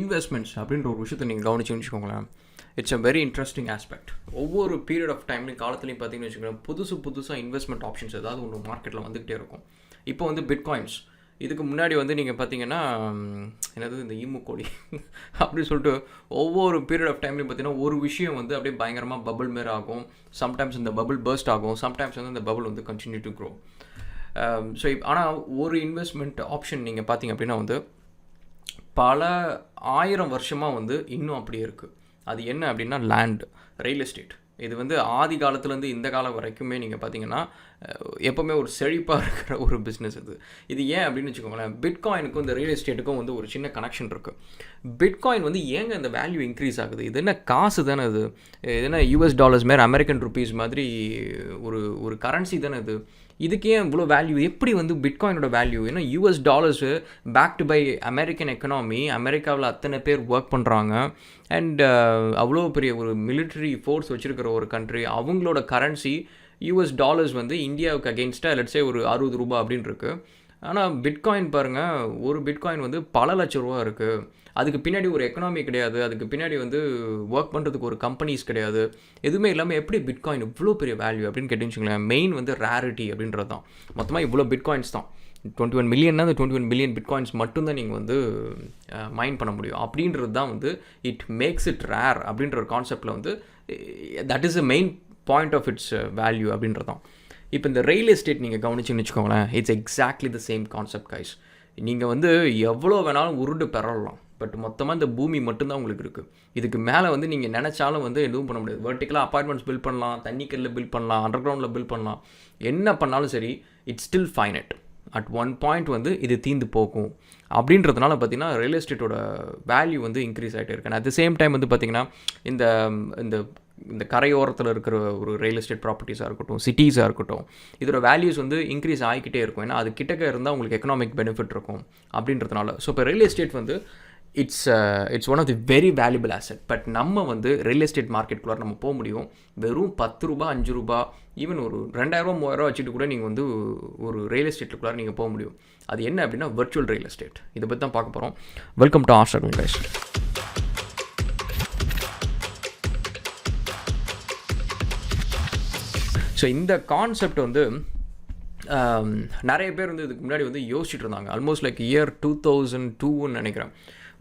Investments அப்படின்ற ஒரு விஷயத்தை நீங்கள் கவனிச்சுன்னு வச்சுக்கோங்களேன். It's a very interesting aspect. ஒவ்வொரு பீரியட் ஆஃப் டைம்லையும் காலத்துலையும் பார்த்தீங்கன்னு வச்சுக்கோங்களேன், புதுசாக இன்வெஸ்ட்மெண்ட் ஆப்ஷன்ஸ் ஏதாவது ஒன்று மார்க்கெட்டில் வந்துகிட்டே இருக்கும். இப்போ வந்து பிட்காயின்ஸ், இதுக்கு முன்னாடி வந்து நீங்கள் பார்த்தீங்கன்னா என்னது இந்த கோடி அப்படின்னு சொல்லிட்டு ஒவ்வொரு பீரியட் ஆஃப் டைம்லையும் பார்த்தீங்கன்னா ஒரு விஷயம் வந்து அப்படியே பயங்கரமாக பபுள் மாரி ஆகும். சம்டைம்ஸ் இந்த பபுள் பர்ஸ்ட் ஆகும், சம்டைம்ஸ் வந்து இந்த பபுள் வந்து கண்டினியூ டு க்ரோ. ஸோ ஆனால் ஒரு இன்வெஸ்ட்மெண்ட் ஆப்ஷன் நீங்கள் பார்த்தீங்க அப்படின்னா வந்து பல 1000 வருஷமாக வந்து இன்னும் அப்படியே இருக்குது. அது என்ன அப்படின்னா லேண்ட், ரியல் எஸ்டேட். இது வந்து ஆதி காலத்துலேருந்து இந்த காலம் வரைக்குமே நீங்கள் பார்த்தீங்கன்னா எப்போவுமே ஒரு செழிப்பாக இருக்கிற ஒரு பிஸ்னஸ் இது. இது ஏன் அப்படின்னு வச்சுக்கோங்களேன், பிட்காயினுக்கும் இந்த ரியல் எஸ்டேட்டுக்கும் வந்து ஒரு சின்ன கனெக்ஷன் இருக்குது. பிட்காயின் வந்து ஏங்க இந்த வேல்யூ இன்க்ரீஸ் ஆகுது? இது என்ன காசு தானே இது? என்ன யூஎஸ் டாலர்ஸ் மாரி அமெரிக்கன் ருப்பீஸ் மாதிரி ஒரு கரன்சி தானே இது? இதுக்கு ஏன் இவ்வளோ வேல்யூ? எப்படி வந்து பிட்காயினோட வேல்யூ? ஏன்னா US dollars backed by American economy, அமெரிக்காவில் அத்தனை பேர் ஒர்க் பண்ணுறாங்க. அண்ட் அவ்வளோ பெரிய ஒரு மிலிட்ரி ஃபோர்ஸ் வச்சுருக்கிற ஒரு கண்ட்ரி, அவங்களோட கரன்சி யூஎஸ் டாலர்ஸ் வந்து இந்தியாவுக்கு அகெயின்ஸ்டாக லெட்ஸே ஒரு 60 ரூபா அப்படின்னு இருக்குது. ஆனால் பிட்காயின் பாருங்கள், ஒரு பிட்காயின் வந்து பல லட்ச ரூபா இருக்குது. அதுக்கு பின்னாடி ஒரு எக்கனாமி கிடையாது, அதுக்கு பின்னாடி வந்து ஒர்க் பண்ணுறதுக்கு ஒரு கம்பெனிஸ் கிடையாது, எதுவுமே இல்லாமல் எப்படி பிட்காயின் இவ்வளோ பெரிய வேல்யூ அப்படின்னு கேட்டுச்சுங்களேன். மெயின் வந்து ரேரிட்டி அப்படின்றது தான். மொத்தமாக இவ்வளோ பிட்காயின்ஸ் தான் 21 மில்லியன்னா அந்த 21 மில்லியன் பிட்காயின்ஸ் மட்டும்தான் நீங்கள் வந்து மைன் பண்ண முடியும். அப்படின்றது தான் வந்து இட் மேக்ஸ் இட் ரேர் அப்படின்ற ஒரு கான்செப்டில் வந்து that is a main point of its value அப்படின்றது தான். இப்போ இந்த ரியல் எஸ்டேட் நீங்கள் கவனிச்சுன்னு வச்சுக்கோங்களேன், it's exactly the same concept guys. நீங்கள் வந்து எவ்வளோ வேணாலும் உருண்டு பெறலாம், பட் மொத்தமாக இந்த பூமி மட்டும்தான் உங்களுக்கு இருக்குது. இதுக்கு மேலே வந்து நீங்கள் நினச்சாலும் வந்து எதுவும் பண்ண முடியாது. வெர்டிக்கலாக அப்பார்ட்மெண்ட்ஸ் பில்ட் பண்ணலாம், தண்ணிக்கல்லில் பில்ட் பண்ணலாம், அண்டர் கிரவுண்டில் பில்ட் பண்ணலாம், என்ன பண்ணாலும் சரி it's still finite. At one point வந்து இது தீர்ந்து போகும். அப்படின்றதுனால பார்த்திங்கன்னா ரியல் எஸ்டேட்டோட வேல்யூ வந்து இன்க்ரீஸ் ஆகிட்டே இருக்கு. அட் த சேம் டைம் வந்து பார்த்திங்கன்னா இந்த இந்த இந்த கரையோரத்தில் இருக்கிற ஒரு ரியல் எஸ்டேட் ப்ராப்பர்ட்டிஸாக இருக்கட்டும், சிட்டிஸாக இருக்கட்டும், இதோட வேல்யூஸ் வந்து இன்க்ரீஸ் ஆகிக்கிட்டே இருக்கும். ஏன்னா அது கிட்டக்க இருந்தால் உங்களுக்கு எக்கனாமிக் பெனிஃபிட் இருக்கும் அப்படின்றதுனால. ஸோ இப்போ ரியல் எஸ்டேட் வந்து it's one of the very valuable asset. But நம்ம வந்து ரியல் எஸ்டேட் மார்க்கெட்டுக்குள்ளே நம்ம போக முடியும் வெறும் 10 ரூபா, 5 ரூபா, ஈவன் ஒரு 2000 3000 வச்சுட்டு கூட நீங்கள் வந்து ஒரு ரியல் எஸ்டேட்டுக்குள்ளே நீங்கள் போக முடியும். அது என்ன அப்படின்னா வர்ச்சுவல் ரியல் எஸ்டேட். இதை பற்றி தான் பார்க்க போகிறோம். வெல்கம் டு ஆஸ்ட்ரகல் கைஸ். ஸோ இந்த கான்செப்ட் வந்து நிறைய பேர் வந்து இதுக்கு முன்னாடி வந்து யோசிச்சுட்டு இருந்தாங்க. ஆல்மோஸ்ட் லைக் இயர் 2002ன்னு நினைக்கிறேன்.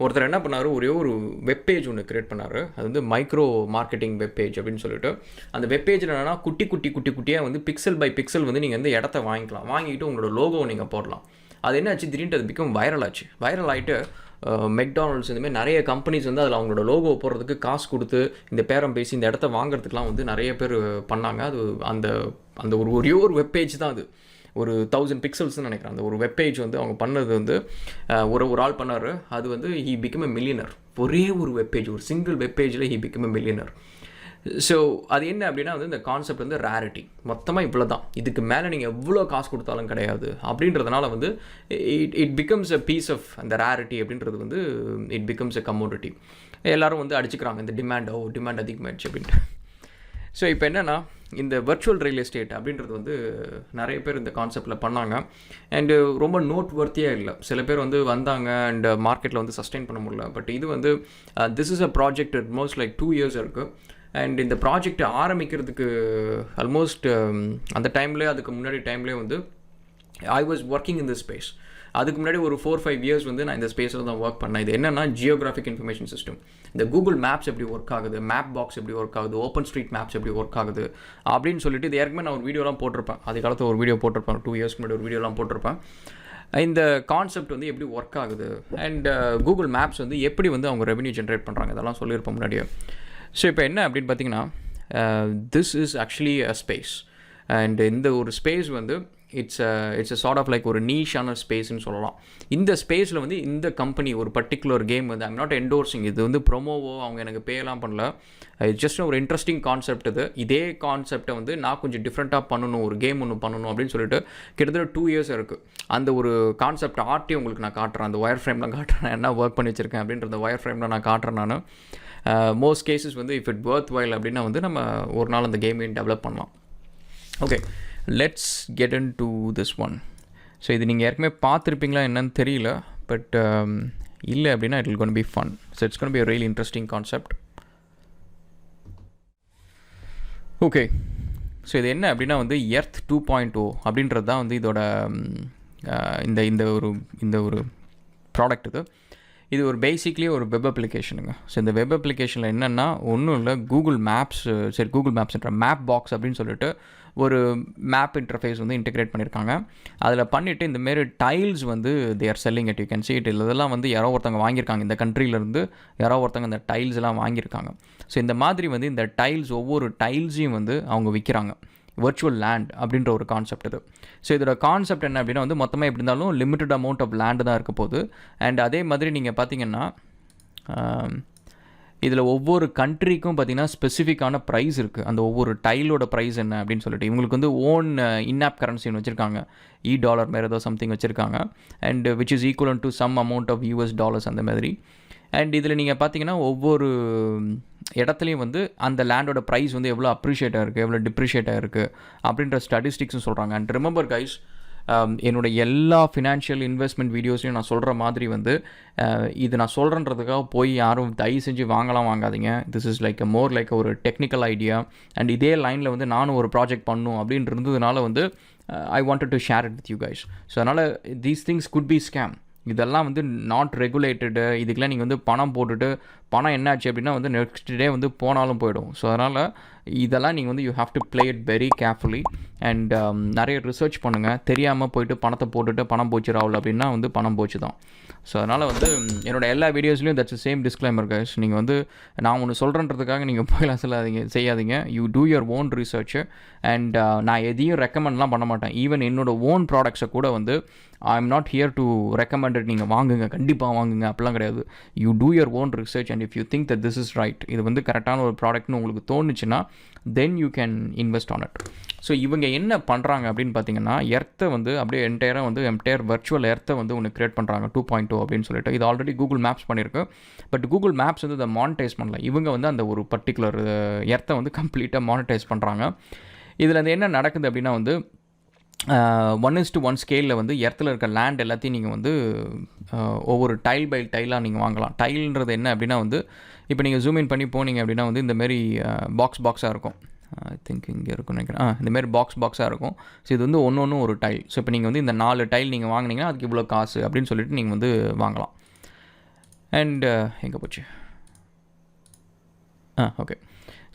ஒருத்தர் என்ன பண்ணார், ஒரே ஒரு வெப்பேஜ் ஒன்று க்ரியேட் பண்ணார். அது வந்து மைக்ரோ மார்க்கெட்டிங் வெப்பேஜ் அப்படின்னு சொல்லிட்டு. அந்த வெப்பேஜில் என்னென்னா குட்டியாக வந்து பிக்சல் பை பிக்சல் வந்து நீங்கள் வந்து இடத்த வாங்கிட்டு உங்களோட லோகோவை நீங்கள் போடலாம். அது என்ன ஆச்சு, திடீர்னு அது பிகம் வைரல் ஆச்சு. வைரல் ஆகிட்டு மெக்டானல்ட்ஸ் இந்தமாதிரி நிறைய கம்பெனிஸ் வந்து அதில் அவங்களோட லோகோ போடுறதுக்கு காசு கொடுத்து இந்த பேரம் பேசி இந்த இடத்த வாங்குறதுக்குலாம் வந்து நிறைய பேர் பண்ணாங்க. அது அந்த ஒரே ஒரு வெப்பேஜ் தான். அது ஒரு 1000 பிக்சல்ஸ்னு நினைக்கிறேன். அந்த ஒரு வெப்பேஜ் வந்து அவங்க பண்ணது வந்து ஒரு ஆள் பண்ணார். அது வந்து ஹீ பிகம் எ மில்லியனர். ஒரே ஒரு வெப்பேஜ், ஒரு சிங்கிள் வெப்பேஜில் he become a millionaire. So அது என்ன அப்படின்னா வந்து இந்த கான்செப்ட் வந்து ரேரிட்டி. மொத்தமாக இவ்வளோ தான், இதுக்கு மேலே நீங்கள் எவ்வளோ காசு கொடுத்தாலும் கிடையாது அப்படின்றதுனால வந்து it becomes a piece of அந்த ரேரிட்டி அப்படின்றது வந்து இட் பிகம்ஸ் அ கமோடிட்டி. எல்லோரும் வந்து அடிச்சுக்கிறாங்க இந்த டிமாண்ட் அதிகமாகிடுச்சு அப்படின்ட்டு. ஸோ இப்போ என்னென்னா இந்த வர்ச்சுவல் ரியல் எஸ்டேட் அப்படின்றது வந்து நிறைய பேர் இந்த கான்செப்டில் பண்ணாங்க. அண்டு ரொம்ப நோட் வர்த்தியாக இல்லை. சில பேர் வந்து வந்தாங்க அண்ட் மார்க்கெட்டில் வந்து சஸ்டெயின் பண்ண முடியல. பட் இது வந்து this is a project almost like 2 years இருக்குது. அண்ட் இந்த ப்ராஜெக்ட் ஆரம்பிக்கிறதுக்கு ஆல்மோஸ்ட் அந்த டைம்லேயே, அதுக்கு முன்னாடி டைம்லேயே வந்து I was working in the space. அதுக்கு முன்னாடி ஒரு 4-5 years வந்து நான் இந்த ஸ்பேஸில் தான் ஒர்க் பண்ணேன். இது என்னென்னா ஜியோகிராஃபிக் இன்ஃபர்மேஷன் சிஸ்டம். இந்த கூகுள் மேப்ஸ் எப்படி ஒர்க் ஆகுது, மேப் பாக்ஸ் எப்படி ஒர்க் ஆகுது, ஓப்பன் ஸ்ட்ரீட் மேப்ஸ் எப்படி ஒர்க் ஆகுது அப்படின்னு சொல்லிட்டு இது ஏற்கனவே நான் ஒரு வீடியோலாம் போட்டிருப்பேன். அது காலத்தில் ஒரு வீடியோ போட்டிருப்பேன், 2 years முன்னாடி ஒரு வீடியோலாம் போட்டிருப்பேன். இந்த கான்செப்ட் வந்து எப்படி ஒர்க் ஆகுது அண்ட் கூகுள் மேப்ஸ் வந்து எப்படி வந்து அவங்க ரெவென்யூ ஜென்ரேட் பண்ணுறாங்க, இதெல்லாம் சொல்லியிருப்பேன் முன்னாடியே. ஸோ இப்போ என்ன அப்படின்னு பார்த்தீங்கன்னா this is actually a space. And இந்த ஒரு ஸ்பேஸ் வந்து it's a sort of like ஒரு நீஷான ஸ்பேஸ்ன்னு சொல்லலாம். இந்த ஸ்பேஸில் வந்து இந்த கம்பெனி ஒரு பர்டிகுலர் கேம் வந்து ஐம் நாட் என்டோர்சிங், இது வந்து ப்ரொமோவோ அவங்க எனக்கு பேலாம் பண்ணல. இது ஜஸ்ட் ஒரு இன்ட்ரெஸ்டிங் கான்செப்ட். இதே கான்செப்டை வந்து நான் கொஞ்சம் டிஃப்ரெண்ட்டாக பண்ணணும், ஒரு கேம் ஒன்று பண்ணணும் அப்படின்னு சொல்லிட்டு கிட்டத்தட்ட 2 years இருக்குது. அந்த ஒரு கான்செப்ட் ஆர்ட்டி உங்களுக்கு நான் காட்டுறேன். அந்த ஒயர் ஃப்ரேம்லாம் காட்டுறேன், என்ன ஒர்க் பண்ணி வச்சுருக்கேன் அப்படின்ற ஒயர் ஃப்ரேமில் நான் காட்டுறேன். நான் மோஸ்ட் கேசஸ் வந்து இஃப் இட் வர்த் வைல் அப்படின்னா வந்து நம்ம ஒரு நாள் அந்த கேமையும் டெவலப் பண்ணலாம். Okay, let's get in to this one. So இது நீங்கள் ஏற்கனவே பார்த்துருப்பீங்களா என்னன்னு தெரியல. பட் இல்லை அப்படின்னா it will gonna be fun. So it's gonna B a really interesting concept. Okay, so இது என்ன அப்படின்னா வந்து எர்த் 2.0 அப்படின்றது தான் வந்து இதோட இந்த ஒரு ப்ராடக்ட். இது ஒரு பேசிக்லி ஒரு வெப் அப்ளிகேஷனுங்க. ஸோ இந்த வெப் அப்ளிகேஷனில் என்னென்னா ஒன்றும் இல்லை, கூகுள் மேப்ஸ்ன்ற மேப் பாக்ஸ் அப்படின்னு சொல்லிட்டு ஒரு மேப் இன்டர்ஃபேஸ் வந்து இன்டெகிரேட் பண்ணியிருக்காங்க. அதில் பண்ணிவிட்டு இந்தமாரி டைல்ஸ் வந்து they are selling it. You can see it. இதெல்லாம் வந்து யாரோ ஒருத்தவங்க வாங்கியிருக்காங்க, இந்த கண்ட்ரியிலேருந்து யாரோ ஒருத்தவங்க இந்த டைல்ஸ் எல்லாம் வாங்கியிருக்காங்க. ஸோ இந்த மாதிரி வந்து இந்த டைல்ஸ் ஒவ்வொரு டைல்ஸையும் வந்து அவங்க விற்கிறாங்க. வர்ச்சுவல் லேண்ட் அப்படின்ற ஒரு கான்செப்ட் இது. ஸோ இதோட கான்செப்ட் என்ன அப்படின்னா வந்து மொத்தமாக எப்படி இருந்தாலும் லிமிட்டட் அமௌண்ட் ஆஃப் லேண்டு தான் இருக்க போகுது. அண்ட் அதே மாதிரி நீங்கள் பார்த்தீங்கன்னா இதில் ஒவ்வொரு கண்ட்ரிக்கும் பார்த்தீங்கன்னா ஸ்பெசிஃபிக்கான ப்ரைஸ் இருக்குது. அந்த ஒவ்வொரு டைலோட ப்ரைஸ் என்ன அப்படின்னு சொல்லிட்டு இவங்களுக்கு வந்து ஓன் இன்ஆப் கரன்சின்னு வச்சுருக்காங்க. $, மேலே ஏதோ சம்திங் வச்சுருக்காங்க. And which is equivalent to some amount of US$ அந்த மாதிரி. அண்ட் இதில் நீங்கள் பார்த்தீங்கன்னா ஒவ்வொரு இடத்துலையும் வந்து அந்த லேண்டோட ப்ரைஸ் வந்து எவ்வளோ அப்ரிஷியேட் ஆகிருக்கு, எவ்வளோ டிப்ரிஷியேட் ஆகிருக்கு அப்படின்ற ஸ்டாட்டிஸ்டிக்ஸும் சொல்கிறாங்க. அண்ட் ரிமெம்பர் கைஸ், என்னோட எல்லா ஃபினான்ஷியல் இன்வெஸ்ட்மெண்ட் வீடியோஸையும் நான் சொல்கிற மாதிரி வந்து இது நான் சொல்கிறன்றதுக்காக போய் யாரும் தயவு செஞ்சு வாங்காதீங்க. This is like more like ஒரு டெக்னிக்கல் ஐடியா. அண்ட் இதே லைனில் வந்து நானும் ஒரு ப்ராஜெக்ட் பண்ணணும் அப்படின்னு இருந்ததுனால வந்து I wanted to share it with you guys. So அதனால் these things could be scam. இதெல்லாம் வந்து நாட் ரெகுலேட்டடு. இதுக்கெலாம் நீங்கள் வந்து பணம் போட்டுட்டு பணம் என்னாச்சு அப்படின்னா வந்து நெக்ஸ்ட் டே வந்து போனாலும் போயிடும். ஸோ அதனால் இதெல்லாம் நீங்கள் வந்து you have to play it very carefully. And நிறைய ரிசர்ச் பண்ணுங்கள். தெரியாமல் போயிட்டு பணத்தை போட்டுட்டு பணம் போச்சு ராகுல் அப்படின்னா வந்து பணம் போச்சு தான். ஸோ அதனால் வந்து என்னோடய எல்லா வீடியோஸ்லையும் தட்ஸ் சேம் டிஸ்க்ளைமர் கைஸ். நீங்கள் வந்து நான் ஒன்று சொல்கிறன்றதுக்காக நீங்கள் போயெல்லாம் செய்யாதீங்க. You two your own research. And நான் எதையும் ரெக்கமெண்ட்லாம் பண்ண மாட்டேன். ஈவன் என்னோட ஓன் ப்ராடக்ட்ஸை கூட வந்து I am not here to recommended நீங்கள் வாங்குங்க, கண்டிப்பாக வாங்குங்க அப்படிலாம் கிடையாது. You two your own research and if you think that this is right, இது வந்து கரெக்டான ஒரு ப்ராடக்ட்னு உங்களுக்கு தோணுச்சுன்னா then you can invest on it. So இவங்க என்ன பண்ணுறாங்க அப்படின்னு பார்த்தீங்கன்னா எர்த்தை வந்து அப்படியே என்டையர் வர்ச்சுவல் எர்த்தை வந்து ஒன்று கிரியேட் பண்ணுறாங்க 2.0 அப்படின்னு சொல்லிட்டு. இது ஆல்ரெடி கூகுள் மேப்ஸ் பண்ணியிருக்கு. பட் கூகுள் மேப்ஸ் வந்து இதை மானிட்டைஸ் பண்ணல. இவங்க வந்து அந்த ஒரு பர்டிகுலர் எர்த்தை வந்து கம்ப்ளீட்டாக மானிட்டைஸ் பண்ணுறாங்க. இதில் வந்து என்ன நடக்குது அப்படின்னா வந்து 1:1 ஸ்கேலில் வந்து எர்த்தில் இருக்க லேண்ட் எல்லாத்தையும் நீங்கள் வந்து ஒவ்வொரு டைல் பை டைலாக நீங்கள் வாங்கலாம். டைல்ன்றது என்ன அப்படின்னா வந்து இப்போ நீங்கள் ஜூம் இன் பண்ணி போனீங்க அப்படின்னா வந்து இந்தமாரி பாக்ஸாக இருக்கும். ஐ திங்க் இங்கே இருக்கும்னு நினைக்கிறேன். இந்தமாரி பாக்ஸாக இருக்கும். ஸோ இது வந்து ஒன்று ஒரு டைல். ஸோ இப்போ நீங்கள் வந்து இந்த 4 டைல் நீங்கள் வாங்கினீங்கன்னா அதுக்கு இவ்வளோ காசு அப்படின்னு சொல்லிட்டு நீங்கள் வந்து வாங்கலாம். அண்ட் எங்கே போச்சு? ஓகே.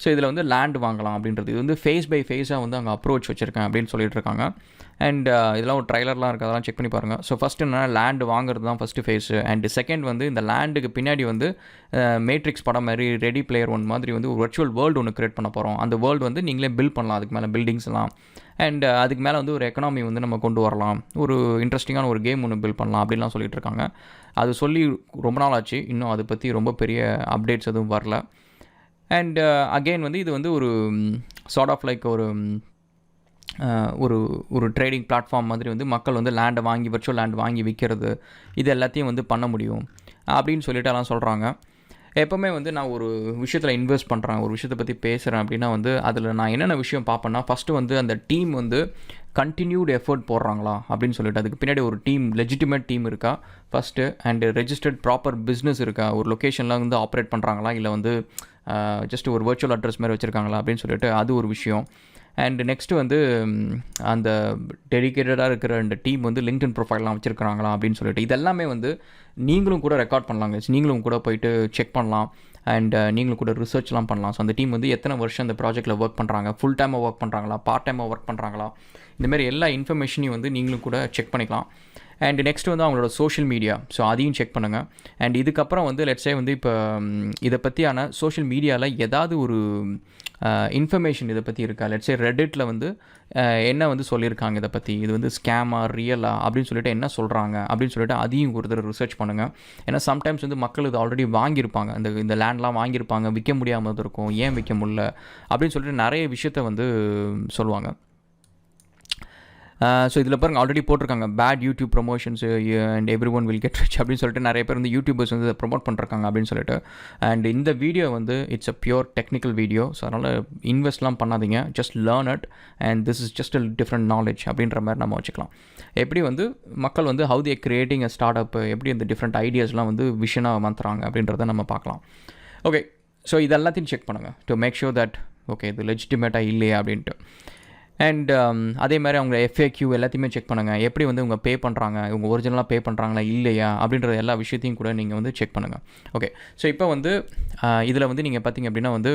ஸோ இதில் வந்து லேண்ட் வாங்கலாம் அப்படின்றது. இது வந்து ஃபேஸ் பை ஃபேஸாக வந்து அங்கே அப்ரோச் வச்சுருக்கேன் அப்படின்னு சொல்லிட்டு இருக்காங்க. அண்ட் இதெல்லாம் ஒரு ட்ரைலர்லாம் இருக்குது, அதெல்லாம் செக் பண்ணி பாருங்கள். ஸோ ஃபஸ்ட்டு என்னென்னா லேண்டு வாங்குறது தான் ஃபஸ்ட்டு ஃபேஸு. அண்ட் செகண்ட் வந்து இந்த லேண்டுக்கு பின்னாடி வந்து மேட்ரிக்ஸ் படம் மாதிரி ரெடி பிளேயர் 1 மாதிரி வந்து ஒரு வர்ச்சுவல் வேர்ல்டு ஒன்று க்ரியேட் பண்ண போகிறோம். அந்த வேர்ல்டு வந்து நீங்களே பில்ட் பண்ணலாம். அதுக்கு மேலே பில்டிங்ஸ்லாம் அண்ட் அதுக்கு மேலே வந்து ஒரு எக்கனாமி வந்து நம்ம கொண்டு வரலாம். ஒரு இன்ட்ரெஸ்டிங்கான ஒரு கேம் ஒன்று பில்ட் பண்ணலாம் அப்படின்லாம் சொல்லிட்டு இருக்காங்க. அது சொல்லி ரொம்ப நாள் ஆச்சு. இன்னும் அதை பற்றி ரொம்ப பெரிய அப்டேட்ஸ் எதுவும் வரல. அண்ட் அகெயின் வந்து இது வந்து ஒரு சார்ட் ஆஃப் லைக் ஒரு ட்ரேடிங் பிளாட்ஃபார்ம் மாதிரி வந்து மக்கள் வந்து லேண்டை வாங்கி வர்ச்சுவல் லேண்ட் வாங்கி விற்கிறது இது எல்லாத்தையும் வந்து பண்ண முடியும் அப்படின்னு சொல்லிட்டு எல்லாம் சொல்கிறாங்க. எப்போவுமே வந்து நான் ஒரு விஷயத்தில் இன்வெஸ்ட் பண்ணுறேன், ஒரு விஷயத்தை பற்றி பேசுகிறேன் அப்படின்னா வந்து அதில் நான் என்னென்ன விஷயம் பார்ப்பேன்னா ஃபஸ்ட்டு வந்து அந்த டீம் வந்து கண்டினியூட் எஃபர்ட் போடுறாங்களா அப்படின்னு சொல்லிட்டு அதுக்கு பின்னாடி ஒரு டீம் லெஜிட்டிமேட் டீம் இருக்கா first. And registered proper business இருக்கா, ஒரு லொக்கேஷனில் வந்து ஆப்ரேட் பண்ணுறாங்களா, இல்லை வந்து ஜஸ்ட் ஒரு வர்ச்சுவல் அட்ரஸ் மாதிரி வச்சுருக்காங்களா அப்படின்னு சொல்லிட்டு அது ஒரு விஷயம். அண்ட் நெக்ஸ்ட்டு வந்து அந்த டெடிக்கேட்டடாக இருக்கிற அந்த டீம் வந்து லிங்க்டின் ப்ரொஃபைல்லாம் வச்சுருக்காங்களா அப்படின்னு சொல்லிட்டு இதெல்லாமே வந்து நீங்களும் கூட ரெக்கார்ட் பண்ணலாங்க. நீங்களும் கூட போயிட்டு செக் பண்ணலாம். அண்ட் நீங்களும் கூட ரிசர்ச்லாம் பண்ணலாம். ஸோ அந்த டீம் வந்து எத்தனை வருஷம் அந்த ப்ராஜெக்ட்டில் ஒர்க் பண்ணுறாங்க, ஃபுல் டைமாக ஒர்க் பண்ணுறாங்களா, பார்ட் டைமாக ஒர்க் பண்ணுறாங்களா, இந்தமாதிரி எல்லா இன்ஃபர்மேஷனையும் வந்து நீங்களும் கூட செக் பண்ணிக்கலாம். அண்ட் நெக்ஸ்ட் வந்து அவங்களோட சோஷியல் மீடியா, ஸோ அதையும் செக் பண்ணுங்கள். அண்ட் இதுக்கப்புறம் வந்து லெட்ஸே வந்து இப்போ இதை பற்றியான சோஷியல் மீடியாவில் ஏதாவது ஒரு இன்ஃபர்மேஷன் இதை பற்றி இருக்கா, லெட்ஸே ரெடிட்டில் வந்து என்ன வந்து சொல்லியிருக்காங்க இதை பற்றி, இது வந்து ஸ்கேமா ரியலா அப்படின்னு சொல்லிட்டு என்ன சொல்கிறாங்க அப்படின்னு சொல்லிட்டு அதையும் ஒரு தடவை ரிசர்ச் பண்ணுங்கள். ஏன்னா சம்டைம்ஸ் வந்து மக்கள் இது ஆல்ரெடி வாங்கியிருப்பாங்க, இந்த லேண்ட்லாம் வாங்கியிருப்பாங்க, விற்க முடியாமல் இருக்கும், ஏன் விற்க முடியல அப்படின்னு சொல்லிட்டு நிறைய விஷயத்த வந்து சொல்லுவாங்க. ஸோ இதில் பாருங்க ஆல்ரெடி போட்டிருக்காங்க paid YouTube promotions and everyone will get rich அப்படின்னு சொல்லிட்டு நிறைய பேர் வந்து யூடியூபர்ஸ் வந்து இதை ப்ரொமோட் பண்ணிருக்காங்க அப்படின்னு சொல்லிட்டு. அண்ட் இந்த வீடியோ வந்து it's a pure technical video. So அதனால் இன்வெஸ்ட்லாம் பண்ணாதீங்க, just learn it and this is just a different knowledge அப்படின்ற மாதிரி நம்ம வச்சுக்கலாம். எப்படி வந்து மக்கள் வந்து how they creating a start up, எப்படி இந்த டிஃப்ரெண்ட் ஐடியாஸ்லாம் வந்து விஷனாக மாற்றுறாங்க அப்படின்றத நம்ம பார்க்கலாம். ஓகே, ஸோ இது எல்லாத்தையும் செக் பண்ணுங்கள் to make sure that okay இது லெஜிட்டிமேட்டாக இல்லையா அப்படின்ட்டு. அண்ட் அதே மாதிரி அவங்க FAQ எல்லாத்தையுமே செக் பண்ணுங்கள். எப்படி வந்து இவங்க பே பண்ணுறாங்க, இவங்க ஒரிஜினலாக பே பண்ணுறாங்களா இல்லையா அப்படின்ற எல்லா விஷயத்தையும் கூட நீங்கள் வந்து செக் பண்ணுங்கள். ஓகே, ஸோ இப்போ வந்து இதில் வந்து நீங்கள் பார்த்தீங்க அப்படின்னா வந்து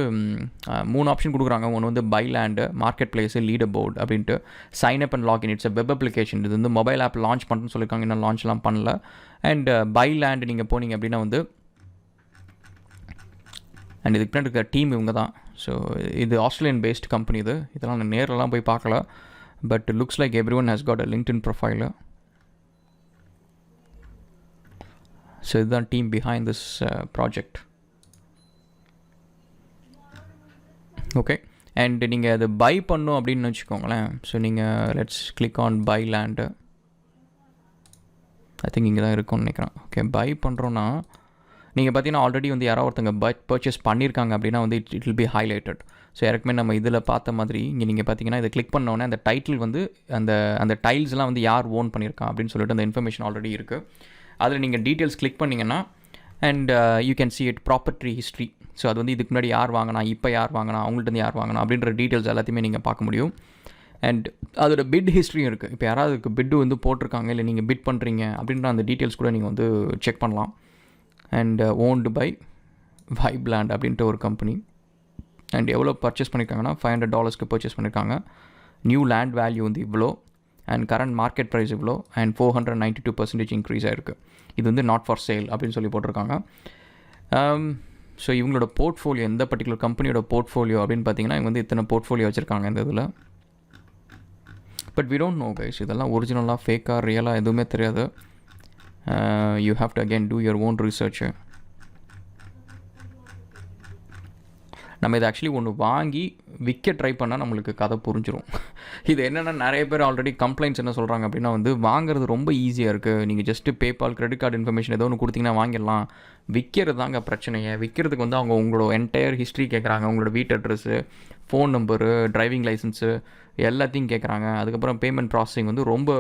3 ஆப்ஷன் கொடுக்குறாங்க. ஒன்று வந்து buy land, market place, leader board அப்படின்ட்டு. Sign up and login, it's a web application. இது வந்து மொபைல் ஆப் லான்ச் பண்ணுறேன்னு சொல்லியிருக்காங்க, இன்னும் லான்ச்லாம் பண்ணல. அண்ட் பை லேண்டு நீங்கள் போனீங்க அப்படின்னா வந்து அண்ட் இதுக்கு பின்னாடி இருக்க டீம் இவங்க தான். ஸோ இது ஆஸ்திரேலியன் பேஸ்ட் கம்பெனி. இதெல்லாம் நான் நேரிலலாம் போய் பார்க்கல, but looks like everyone has got a LinkedIn profile. So இதுதான் team behind this project. Okay, and நீங்கள் அது பை பண்ணும் அப்படின்னு வச்சுக்கோங்களேன். ஸோ நீங்கள் let's click on buy land. I think இங்கே தான் இருக்கும்னு நினைக்கிறேன். ஓகே, பை பண்ணுறோன்னா நீங்கள் பார்த்தீங்கன்னா ஆல்ரெடி வந்து யாராவது ஒருத்தங்க பர்ச்சேஸ் பண்ணியிருக்காங்க அப்படின்னா வந்து it will be highlighted. So யாருக்குமே நம்ம இதில் பார்த்த மாதிரி இங்கே நீங்கள் பார்த்தீங்கன்னா இதை கிளிக் பண்ணோன்னே அந்த டைட்டில் வந்து அந்த டைல்ஸ்லாம் வந்து யார் ஓன் பண்ணியிருக்கான் அப்படின்னு சொல்லிட்டு அந்த இன்ஃபர்மேஷன் ஆல்ரெடி இருக்குது. அதில் நீங்கள் டீட்டெயில்ஸ் கிளிக் பண்ணிங்கன்னா and you can see it property history. So அது வந்து இதுக்கு முன்னாடி யார் வாங்கினா, இப்போ யார் வாங்கினா, அவங்கள்ட்ட யார் வாங்கினா அப்படின்ற டீட்டெயில்ஸ் எல்லாத்தையுமே நீங்கள் பார்க்க முடியும். அண்ட் அதோட பிட் ஹிஸ்ட்ரியும் இருக்குது. இப்போ யாராவது அதுக்கு பிட்டு வந்து போட்டிருக்காங்க, இல்லை நீங்கள் பிட் பண்ணுறீங்க அப்படின்ற அந்த டீட்டெயில்ஸ் கூட நீங்கள் வந்து செக் பண்ணலாம். அண்ட் ஓன்டு பை வைப்லேண்ட் அப்படின்ட்டு ஒரு கம்பெனி. அண்ட் எவ்வளோ பர்ச்சேஸ் பண்ணியிருக்காங்கன்னா $500 பர்ச்சேஸ் பண்ணியிருக்காங்க. நியூ லேண்ட் வேல்யூ வந்து இவ்வளோ, அண்ட் கரண்ட் மார்க்கெட் ப்ரைஸ் இவ்வளோ, அண்ட் 492% இன்க்ரீஸ் ஆகிருக்கு. இது வந்து நாட் ஃபார் சேல் அப்படின்னு சொல்லி போட்டிருக்காங்க. ஸோ இவங்களோட போர்ட்ஃபோலியோ, எந்த பர்டிகுலர் கம்பெனியோட போர்ட்ஃபோலியோ அப்படின்னு பார்த்தீங்கன்னா இவங்க வந்து இத்தனை போர்ட்ஃபோலியோ வச்சுருக்காங்க இந்த இதில். But we don't know guys, இதெல்லாம் ஒரிஜினலாக ஃபேக்காக ரியலாக எதுவுமே தெரியாது. You have to again do your own research. நம்ம இதை ஆக்சுவலி ஒன்று வாங்கி விற்க ட்ரை பண்ணால் நம்மளுக்கு கதை புரிஞ்சிடும். இது என்னென்னா நிறைய பேர் ஆல்ரெடி கம்ப்ளைண்ட்ஸ் என்ன சொல்கிறாங்க அப்படின்னா வந்து வாங்குறது ரொம்ப ஈஸியாக இருக்குது, நீங்கள் just PayPal credit card information ஏதோ ஒன்று கொடுத்தீங்கன்னா வாங்கிடலாம். விற்கிறது தாங்க பிரச்சனையே. விற்கிறதுக்கு வந்து அவங்க உங்களோட என்டையர் ஹிஸ்ட்ரி கேட்குறாங்க, உங்களோட வீட்டு address, phone number, driving licence எல்லாத்தையும் கேட்குறாங்க. அதுக்கப்புறம் பேமெண்ட் ப்ராசஸிங் வந்து ரொம்ப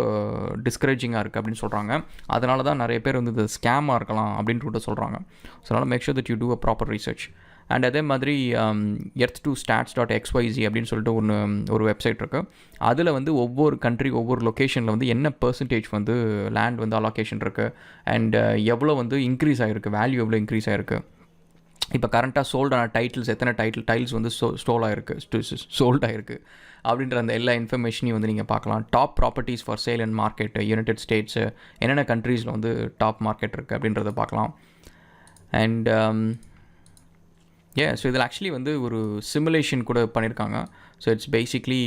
டிஸ்கரேஜிங்காக இருக்குது அப்படின்னு சொல்கிறாங்க. அதனால தான் நிறைய பேர் வந்து இது ஸ்கேமாக இருக்கலாம் அப்படின்ட்டு சொல்கிறாங்க. ஸோ அதனால் make sure that you do a proper research. And அதே மாதிரி earth2stats.xyz அப்படின்னு சொல்லிட்டு ஒரு வெப்சைட் இருக்குது. அதில் வந்து ஒவ்வொரு கண்ட்ரி, ஒவ்வொரு லொக்கேஷனில் வந்து என்ன பெர்சன்டேஜ் வந்து லேண்ட் வந்து அலோகேஷன் இருக்குது, அண்ட் எவ்வளோ வந்து இன்க்ரீஸ் ஆகிருக்கு, வேல்யூ எவ்வளோ இன்க்ரீஸ் ஆகிருக்கு. இப்போ கரண்ட்டாக சோல்டான டைட்டில்ஸ், எத்தனை டைல்ஸ் வந்து சோல்ட் ஆகிருக்கு அப்படின்ற அந்த எல்லா இன்ஃபர்மேஷனையும் வந்து நீங்கள் பார்க்கலாம். Top properties for sale and market United States, என்னென்ன கண்ட்ரீஸில் வந்து டாப் மார்க்கெட் இருக்குது அப்படின்றத பார்க்கலாம். அண்ட் ஸோ இதில் ஆக்சுவலி வந்து ஒரு சிமுலேஷன் கூட பண்ணியிருக்காங்க. ஸோ இட்ஸ் பேசிக்லி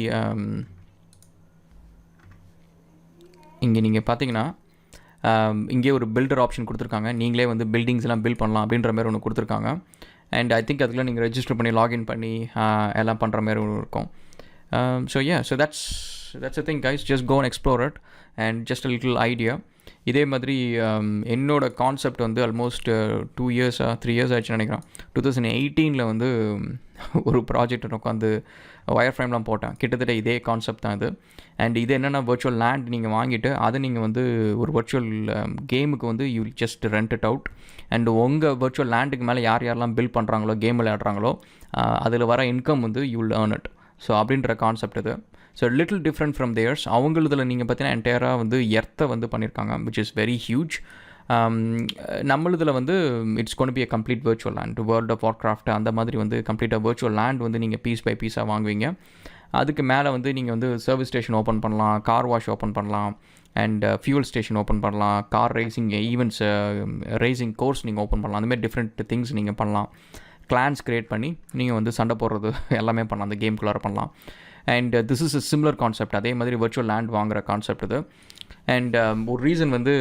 இங்கே நீங்கள் பார்த்தீங்கன்னா இங்கே ஒரு பில்டர் ஆப்ஷன் கொடுத்துருக்காங்க. நீங்களே வந்து பில்டிங்ஸ்லாம் பில்ட் பண்ணலாம் அப்படின்ற மாதிரி ஒன்று கொடுத்துருக்காங்க. அண்ட் ஐ திங்க் அதுக்குள்ள நீங்கள் ரெஜிஸ்டர் பண்ணி லாகின் பண்ணி எல்லாம் பண்ணுற மாதிரி ஒன்று இருக்கும். So that's the thing guys, just go and explore it and just a little idea. இதே மாதிரி என்னோட கான்செப்ட் வந்து ஆல்மோஸ்ட் 3 years ஆச்சுன்னு நினைக்கிறேன். 2018 வந்து ஒரு ப்ராஜெக்ட் உட்காந்து ஒயர் ஃப்ரேம்லாம் போட்டேன். கிட்டத்தட்ட இதே கான்செப்ட் தான் இது. அண்ட் இது என்னென்னா வர்ச்சுவல் லேண்ட் நீங்கள் வாங்கிட்டு அதை நீங்கள் வந்து ஒரு வர்ச்சுவல் கேமுக்கு வந்து you just rent it out. And உங்கள் வர்ச்சுவல் லேண்டுக்கு மேலே யாரெல்லாம் பில்ட் பண்ணுறாங்களோ, கேம் விளையாடுறாங்களோ, அதில் வர இன்கம் வந்து you will earn it. So அப்படின்ற கான்செப்ட் இது. So little different from theirs. அவங்களதில் நீங்கள் பார்த்தீங்கன்னா என்டையராக வந்து எர்த்தை வந்து பண்ணியிருக்காங்க, விச் இஸ் வெரி ஹியூஜ். நம்மளதில் வந்து it's gonna be a complete virtual land. World of Warcraft அந்த மாதிரி வந்து கம்ப்ளீட்டாக வர்ச்சுவல் லேண்ட் வந்து நீங்கள் பீஸ் பை பீஸாக வாங்குவீங்க. அதுக்கு மேலே வந்து நீங்கள் வந்து சர்வீஸ் ஸ்டேஷன் ஓப்பன் பண்ணலாம், கார் வாஷ் ஓப்பன் பண்ணலாம், அண்ட் ஃபியூல் ஸ்டேஷன் ஓப்பன் பண்ணலாம், car racing events, racing course நீங்கள் ஓப்பன் பண்ணலாம். அந்தமாதிரி டிஃப்ரெண்ட் திங்ஸ் நீங்கள் பண்ணலாம். கிளான்ஸ் க்ரியேட் பண்ணி நீங்கள் வந்து சண்டை போடுறது எல்லாமே பண்ணலாம், அந்த கேம்குள்ளார பண்ணலாம். And this is a similar concept. அதே மாதிரி வர்ச்சுவல் லேண்ட் வாங்குகிற கான்செப்ட் இது. அண்ட் ஒரு ரீசன் வந்து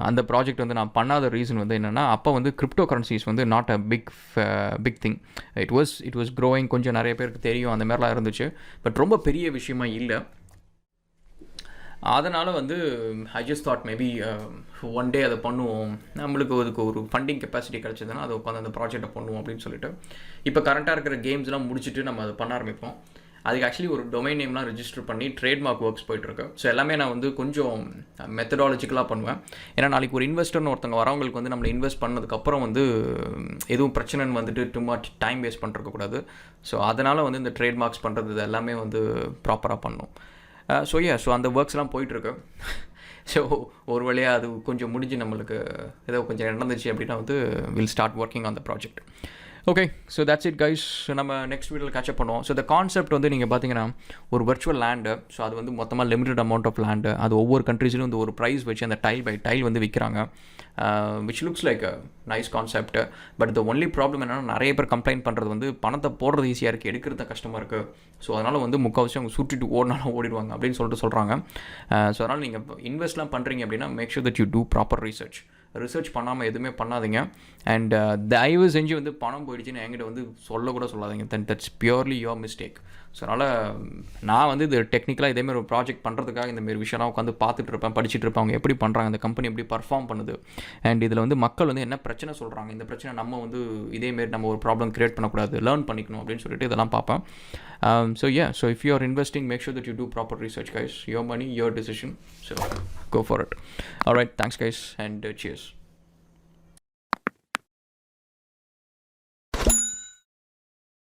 அந்த ப்ராஜெக்ட் வந்து நான் பண்ணாத ரீசன் வந்து என்னென்னா, அப்போ வந்து கிரிப்டோ கரன்சிஸ் வந்து not a big thing. It was growing. கொஞ்சம் நிறைய பேருக்கு தெரியும், அந்த மாதிரிலாம் இருந்துச்சு. பட் ரொம்ப பெரிய விஷயமா இல்லை. அதனால் வந்து I just thought maybe one day அதை பண்ணுவோம், நம்மளுக்கு அதுக்கு ஒரு ஃபண்டிங் கெப்பாசிட்டி கிடச்சிதுன்னா அதை உட்காந்து அந்த ப்ராஜெக்டை பண்ணுவோம் அப்படின்னு சொல்லிட்டு இப்போ கரண்ட்டாக இருக்கிற கேம்ஸ்லாம் முடிச்சுட்டு நம்ம அதை பண்ண ஆரம்பிப்போம். அதுக்கு ஆக்சுவலி ஒரு டொமைன் நேம்லாம் ரெஜிஸ்டர் பண்ணி ட்ரேட்மார்க் ஒர்க்ஸ் போயிட்டுருக்கு. ஸோ எல்லாமே நான் வந்து கொஞ்சம் மெத்தடாலஜிக்கலாக பண்ணுவேன். ஏன்னா நாளைக்கு ஒரு இன்வெஸ்டர்னு ஒருத்தவங்க வரவங்களுக்கு வந்து நம்மளை இன்வெஸ்ட் பண்ணதுக்கப்புறம் வந்து எதுவும் பிரச்சனைன்னு வந்துட்டு டூ மச் டைம் வேஸ்ட் பண்ணிருக்கக்கூடாது. ஸோ அதனால் வந்து இந்த ட்ரேட்மார்க்ஸ் பண்ணுறது இது எல்லாமே வந்து ப்ராப்பராக பண்ணணும். ஸோ அந்த ஒர்க்ஸ்லாம் போயிட்டுருக்கு. ஸோ ஒரு வழியாக அது கொஞ்சம் முடிஞ்சு நம்மளுக்கு ஏதோ கொஞ்சம் நடந்துச்சு அப்படின்னா வந்து will start working on the project. Okay, so that's it guys. நம்ம நெக்ஸ்ட் வீடியோவில் கேட்சப் பண்ணுவோம். ஸோ இந்த கான்செப்ட் வந்து நீங்கள் பார்த்தீங்கன்னா ஒரு வர்ச்சுவல் லேண்டு. ஸோ அது வந்து மொத்தமாக லிமிட்டட் அமௌண்ட் ஆஃப் லேண்டு, அது ஒவ்வொரு கண்ட்ரீஸ்லையும் வந்து ஒரு ப்ரைஸ் வச்சு அந்த டைல் பை டைல் வந்து விற்கிறாங்க. Which looks like a nice concept. But the only problem என்னென்னா நிறைய பேர் கம்ப்ளைண்ட் பண்ணுறது வந்து பணத்தை போடுறது ஈஸியாக இருக்குது, எடுக்கிறது கஷ்டமாக இருக்குது. ஸோ அதனால் வந்து முக்கால்வாசி அவங்க சுட்டிட்டு ஓடினாலும் ஓடிடுவாங்க அப்படின்னு சொல்லிட்டு சொல்கிறாங்க. ஸோ அதனால் நீங்கள் இன்வெஸ்ட்லாம் பண்ணுறீங்க அப்படின்னா make sure that you do proper research பண்ணாமல் எதுவுமே பண்ணாதீங்க. அண்ட் தயவு செஞ்சு வந்து பணம் போயிடுச்சுன்னு என்கிட்ட வந்து சொல்லக்கூட சொல்லாதீங்க. That's purely your mistake. So அதனால் நான் வந்து இது டெக்னிக்கலாக இதேமாதிரி ஒரு ப்ராஜெக்ட் பண்ணுறதுக்காக இந்தமாரி விஷயம்லாம் உட்காந்து பார்த்துட்டு இருப்பேன், படிச்சுட்டு இருப்பேன், அவங்க எப்படி பண்ணுறாங்க, இந்த கம்பெனி எப்படி பர்ஃபார்ம் பண்ணுது, அண்ட் இதில் வந்து மக்கள் வந்து என்ன பிரச்சனை சொல்கிறாங்க, இந்த பிரச்சனை நம்ம வந்து இதேமாரி நம்ம ஒரு ப்ராப்ளம் க்ரியேட் பண்ணக்கூடாது, லேர்ன் பண்ணிக்கணும் அப்படின்னு சொல்லிட்டு இதெல்லாம் பார்ப்பேன். So if you are investing, make sure that you do proper research, guys. Your money, your decision. So go for it. All right, thanks guys, and cheers.